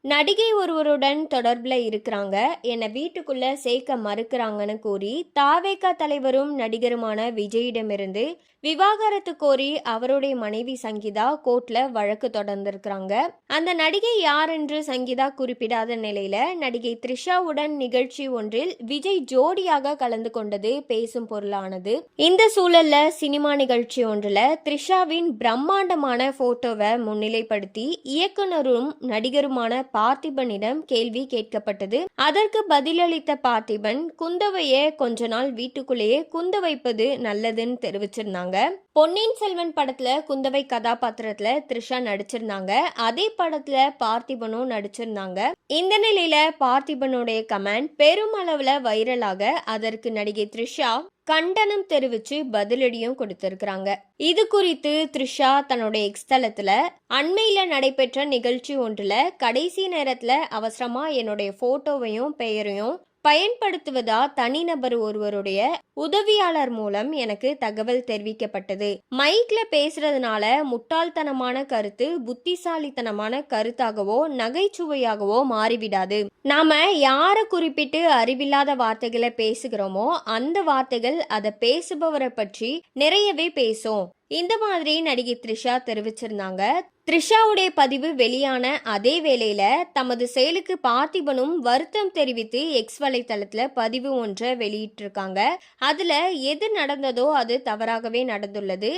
நடிகை ஒருவருடன் தொடர்பில் இருக்கிறாங்க, என்னை வீட்டுக்குள்ள சேர்க்க மறுக்கிறாங்கன்னு கூறி தாவேகா தலைவரும் நடிகருமான விஜயிடமிருந்து விவாகரத்து கோரி அவருடைய மனைவி சங்கீதா கோர்ட்ல வழக்கு தொடர்ந்திருக்கிறாங்க. அந்த நடிகை யார் என்று சங்கீதா குறிப்பிடாத நிலையில நடிகை த்ரிஷாவுடன் நிகழ்ச்சி ஒன்றில் விஜய் ஜோடியாக கலந்து கொண்டது பேசும் பொருளானது. இந்த சூழல்ல சினிமா நிகழ்ச்சி ஒன்றுல த்ரிஷாவின் பிரம்மாண்டமான போட்டோவை முன்னிலைப்படுத்தி இயக்குனரும் நடிகருமான பார்த்திபனிடம் கேள்வி கேட்கப்பட்டது. அதற்கு பதிலளித்த பார்த்திபன் குந்தவைய கொஞ்ச நாள் வீட்டுக்குள்ளேயே குந்த வைப்பது நல்லதுன்னு தெரிவிச்சிருந்தாங்க. பொன்னியின் செல்வன் படத்துல குந்தவை கதாபாத்திரத்துல த்ரிஷா நடிச்சிருந்தாங்க. அதே படத்துல பார்த்திபனும் நடிச்சிருந்தாங்க. இந்த நிலையில பார்த்திபனுடைய கமெண்ட் பெரும் அளவுல வைரலாக அதற்கு நடிகை த்ரிஷா கண்டனம் தெரிவிச்சு பதிலடியும் கொடுத்திருக்கிறாங்க. இது குறித்து த்ரிஷா தன்னுடைய எக்ஸ் தளத்துல அண்மையில நடைபெற்ற நிகழ்ச்சி ஒன்றுல கடைசி நேரத்துல அவசரமா என்னுடைய போட்டோவையும் பெயரையும் பயன்படுத்துவதா தனிநபர் ஒருவருடைய உதவியாளர் மூலம் எனக்கு தகவல் தெரிவிக்கப்பட்டது. மைக்ல பேசுறதுனால முட்டாள்தனமான கருத்து புத்திசாலித்தனமான கருத்தாகவோ நகைச்சுவையாகவோ மாறிவிடாது. நாம யார குறிப்பிட்டு அறிவில்லாத வார்த்தைகளை பேசுகிறோமோ அந்த வார்த்தைகள் அதை பேசுபவரை பற்றி நிறையவே பேசும். இந்த மாதிரி நடிகை த்ரிஷா தெரிவிச்சிருந்தாங்க. த்ரிஷாவுடைய பதிவு வெளியான அதே வேளையில தமது செயலுக்கு பார்த்திபனும் வருத்தம் தெரிவித்து எக்ஸ் வலைத்தளத்துல பதிவு ஒன்றை வெளியிட்டிருக்காங்க. அதுல எது நடந்ததோ அது தவறாகவே நடந்துள்ளது,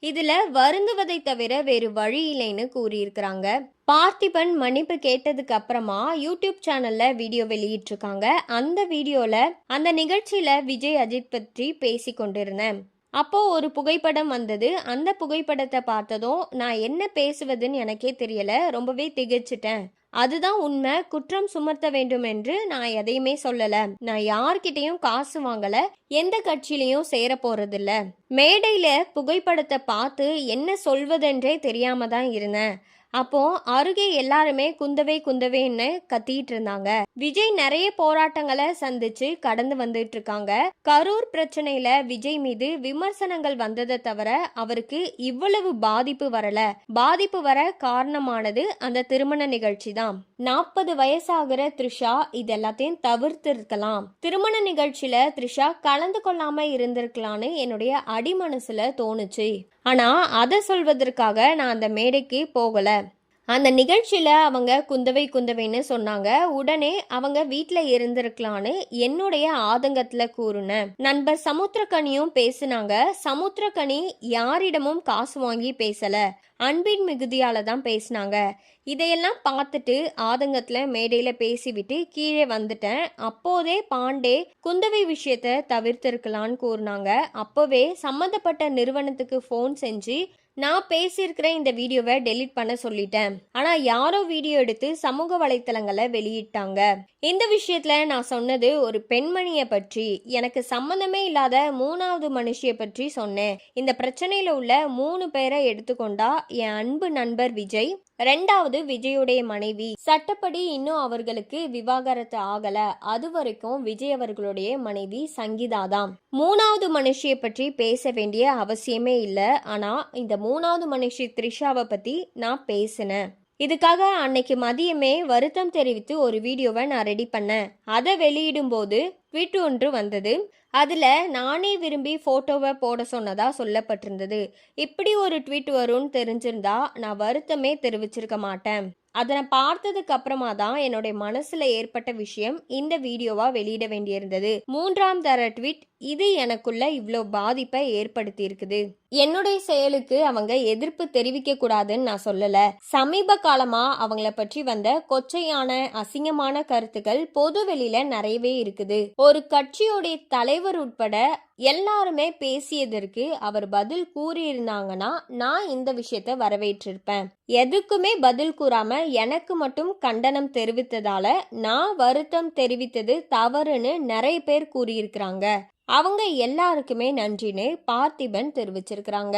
இதுல வருந்துவதை தவிர வேறு வழி இல்லைன்னு கூறியிருக்கிறாங்க. பார்த்திபன் மன்னிப்பு கேட்டதுக்கு அப்புறமா யூடியூப் சேனல்ல வீடியோ வெளியிட்டிருக்காங்க. அந்த வீடியோல அந்த நிகழ்ச்சியில விஜய் அஜித் பற்றி பேசி கொண்டிருந்தேன். அப்போ ஒரு புகைப்படம் வந்தது. அந்த புகைப்படத்தை பார்த்ததும் நான் என்ன பேசுவதுன்னு எனக்கே தெரியல, ரொம்பவே திகைச்சிட்டேன். அதுதான் உண்மை. குற்றம் சுமத்த வேண்டும் என்று நான் எதையுமே சொல்லல. நான் யார்கிட்டையும் காசு வாங்கல, எந்த கட்சியிலையும் சேர போறதில்ல. மேடையில புகைப்படத்தை பார்த்து என்ன சொல்வதென்றே தெரியாம தான் இருந்தேன். அப்போ அருகே எல்லாருமே குந்தவை குந்தவைன்னு கத்திட்டு இருந்தாங்க. விஜய் நிறைய போராட்டங்களை சந்திச்சு கடந்து வந்துட்டு இருக்காங்க. கரூர் பிரச்சனையில விஜய் மீது விமர்சனங்கள் வந்ததை தவிர அவருக்கு இவ்வளவு பாதிப்பு வரல. பாதிப்பு வர காரணமானது அந்த திருமண நிகழ்ச்சி தான். 40 வயசாகிற த்ரிஷா இதெல்லாத்தையும் தவிர்த்து இருக்கலாம். திருமண நிகழ்ச்சியில த்ரிஷா கலந்து கொள்ளாம இருந்திருக்கலான்னு என்னுடைய அடிமனசுல தோணுச்சு. ஆனா அதை சொல்வதற்காக நான் அந்த மேடைக்கு போகல. அந்த நிகழ்ச்சியில அவங்க குந்தவை குந்தவைன்னு சொன்னாங்க. உடனே அவங்க வீட்டுல இருந்திருக்கலான்னு என்னுடைய ஆதங்கத்துல கூறுனேன். நண்பர் சமுத்திரக்கனியும் பேசினாங்க. சமுத்திரக்கனி யாரிடமும் காசு வாங்கி பேசல, அன்பின் மிகுதியால தான் பேசினாங்க. இதையெல்லாம் பார்த்துட்டு ஆதங்கத்துல மேடையில பேசிவிட்டு கீழே வந்துட்டேன். அப்போதே பாண்டே குந்தவை விஷயத்த தவிர்த்திருக்கலான்னு கூறினாங்க. அப்போவே சம்மந்தப்பட்ட நிறுவனத்துக்கு ஃபோன் செஞ்சு நான் பேசியிருக்கிற இந்த வீடியோவை டெலீட் பண்ண சொல்லிட்டேன். ஆனா யாரோ வீடியோ எடுத்து சமூக வலைத்தளங்களை வெளியிட்டாங்க. இந்த விஷயத்துல நான் சொன்னது ஒரு பெண்மணியை பற்றி, எனக்கு சம்பந்தமே இல்லாத 3வது மனுஷியை பற்றி சொன்னேன். இந்த பிரச்சனையில உள்ள 3 பேரை எடுத்துக்கொண்டா என் அன்பு நண்பர் விஜய், 2வது விஜயுடைய மனைவி, சட்டப்படி இன்னும் அவர்களுக்கு விவாகரத்து ஆகல, அது வரைக்கும் விஜய் அவர்களுடைய மனைவி சங்கீதா தான். 3வது மனுஷியை பற்றி பேச வேண்டிய அவசியமே இல்லை. ஆனா இந்த 3வது மனுஷி த்ரிஷாவை பத்தி நான் பேசினேன். இதுக்காக அன்னைக்கு மதியமே வருத்தம் தெரிவித்து ஒரு வீடியோவை நான் ரெடி பண்ணேன். அதை வெளியிடும் போது ட்வீட் ஒன்று வந்தது. அதுல நானே விரும்பி போட்டோவை போட சொன்னதா சொல்லப்பட்டிருந்தது. இப்படி ஒரு ட்வீட் வரும்னு தெரிஞ்சிருந்தா நான் வருத்தமே தெரிவிச்சிருக்க மாட்டேன். அதனை பார்த்ததுக்கு அப்புறமா தான் என்னுடைய மனசுல ஏற்பட்ட விஷயம் இந்த வீடியோவா வெளியிட வேண்டியிருந்தது. 3ஆம் தர ட்வீட். இது எனக்குள்ள இவ்வளோ பாதிப்பை ஏற்படுத்தி இருக்குது. என்னுடைய செயலுக்கு அவங்க எதிர்ப்பு தெரிவிக்க கூடாதுன்னு நான் சொல்லல. சமீப காலமா அவங்கள பற்றி வந்த கொச்சையான அசிங்கமான கருத்துக்கள் பொது வெளியில நிறையவே இருக்குது. ஒரு கட்சியோடைய தலைவர் உட்பட எல்லாருமே பேசியதற்கு அவர் பதில் கூறியிருந்தாங்கன்னா நான் இந்த விஷயத்த வரவேற்றிருப்பேன். எதுக்குமே பதில் கூறாம எனக்கு மட்டும் கண்டனம் தெரிவித்ததால நான் வருத்தம் தெரிவித்தது தவறுன்னு நிறைய பேர் கூறியிருக்கிறாங்க. அவங்க எல்லாருக்குமே நன்றின்னு பார்த்திபன் தெரிவிச்சிருக்கிறாங்க.